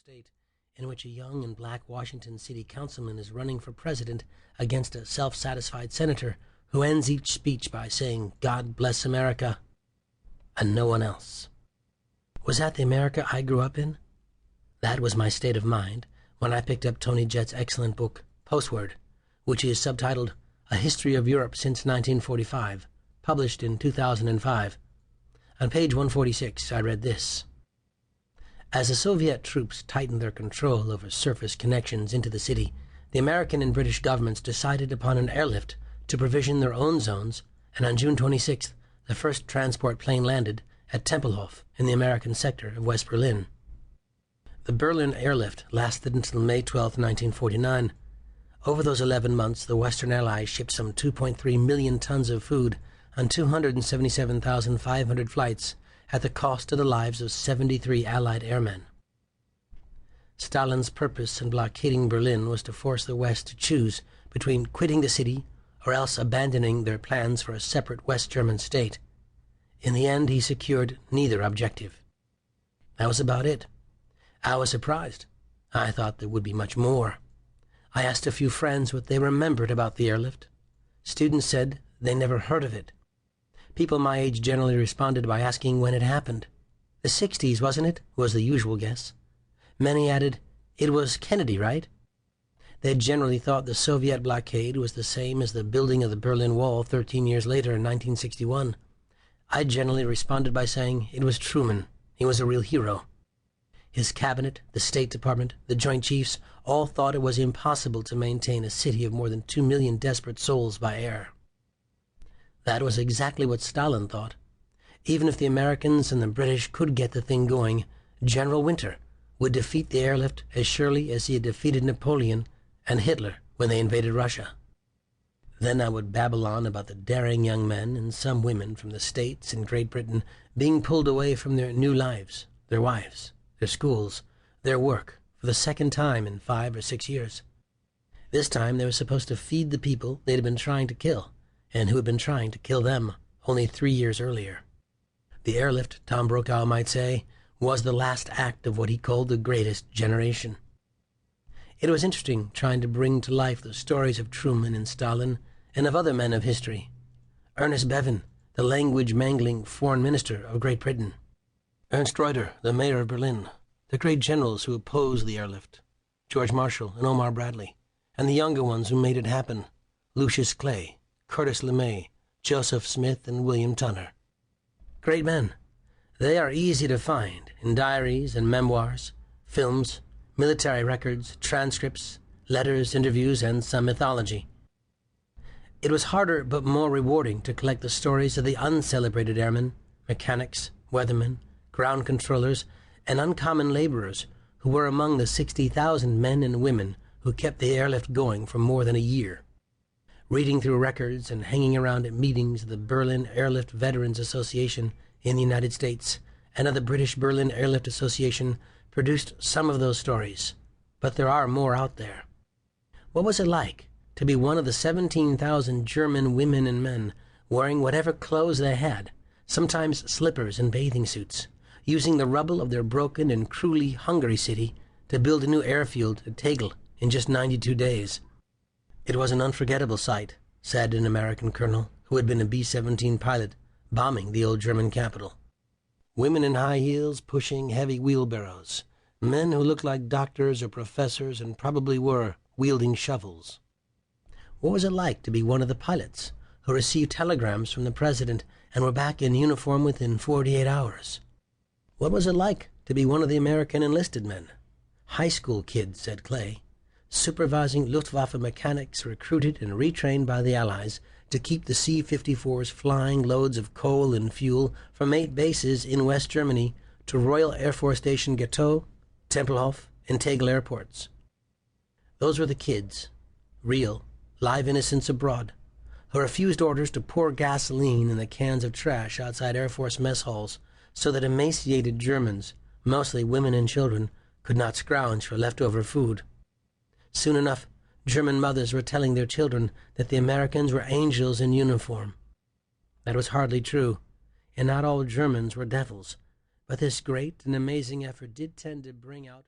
state in which a young and black Washington city councilman is running for president against a self-satisfied senator who ends each speech by saying, "God bless America," and no one else. Was that the America I grew up in? That was my state of mind when I picked up Tony Jett's excellent book, Postword, which is subtitled A History of Europe Since 1945, published in 2005. On page 146, I read this. As the Soviet troops tightened their control over surface connections into the city, the American and British governments decided upon an airlift to provision their own zones, and on June 26th, the first transport plane landed at Tempelhof in the American sector of West Berlin. The Berlin Airlift lasted until May 12, 1949. Over those 11 months, the Western Allies shipped some 2.3 million tons of food on 277,500 flights at the cost of the lives of 73 Allied airmen. Stalin's purpose in blockading Berlin was to force the West to choose between quitting the city or else abandoning their plans for a separate West German state. In the end, he secured neither objective. That was about it. I was surprised. I thought there would be much more. I asked a few friends what they remembered about the airlift. Students said they never heard of it. People my age generally responded by asking when it happened. The 60s, wasn't it? Was the usual guess. Many added, it was Kennedy, right? They generally thought the Soviet blockade was the same as the building of the Berlin Wall 13 years later in 1961. I generally responded by saying it was Truman. He was a real hero. His cabinet, the State Department, the Joint Chiefs all thought it was impossible to maintain a city of more than 2 million desperate souls by air. That was exactly what Stalin thought. Even if the Americans and the British could get the thing going, General Winter would defeat the airlift as surely as he had defeated Napoleon and Hitler when they invaded Russia. Then I would babble on about the daring young men and some women from the States and Great Britain being pulled away from their new lives, their wives, their schools, their work, for the second time in 5 or 6 years. This time they were supposed to feed the people they'd been trying to kill, and who had been trying to kill them only 3 years earlier. The airlift, Tom Brokaw might say, was the last act of what he called the greatest generation. It was interesting trying to bring to life the stories of Truman and Stalin and of other men of history. Ernest Bevin, the language-mangling foreign minister of Great Britain. Ernst Reuter, the mayor of Berlin. The great generals who opposed the airlift. George Marshall and Omar Bradley. And the younger ones who made it happen. Lucius Clay, Curtis LeMay, Joseph Smith, and William Tunner. Great men. They are easy to find in diaries and memoirs, films, military records, transcripts, letters, interviews, and some mythology. It was harder but more rewarding to collect the stories of the uncelebrated airmen, mechanics, weathermen, ground controllers, and uncommon laborers who were among the 60,000 men and women who kept the airlift going for more than a year. Reading through records and hanging around at meetings of the Berlin Airlift Veterans Association in the United States and of the British Berlin Airlift Association produced some of those stories, but there are more out there. What was it like to be one of the 17,000 German women and men wearing whatever clothes they had, sometimes slippers and bathing suits, using the rubble of their broken and cruelly hungry city to build a new airfield at Tegel in just 92 days? It was an unforgettable sight, said an American colonel who had been a B-17 pilot bombing the old German capital. Women in high heels pushing heavy wheelbarrows, men who looked like doctors or professors and probably were wielding shovels. What was it like to be one of the pilots who received telegrams from the president and were back in uniform within 48 hours? What was it like to be one of the American enlisted men? High school kids, said Clay, supervising Luftwaffe mechanics recruited and retrained by the Allies to keep the C-54s flying loads of coal and fuel from 8 bases in West Germany to Royal Air Force Station Gatow, Tempelhof, and Tegel airports. Those were the kids, real, live innocents abroad, who refused orders to pour gasoline in the cans of trash outside Air Force mess halls so that emaciated Germans, mostly women and children, could not scrounge for leftover food. Soon enough, German mothers were telling their children that the Americans were angels in uniform. That was hardly true, and not all Germans were devils, but this great and amazing effort did tend to bring out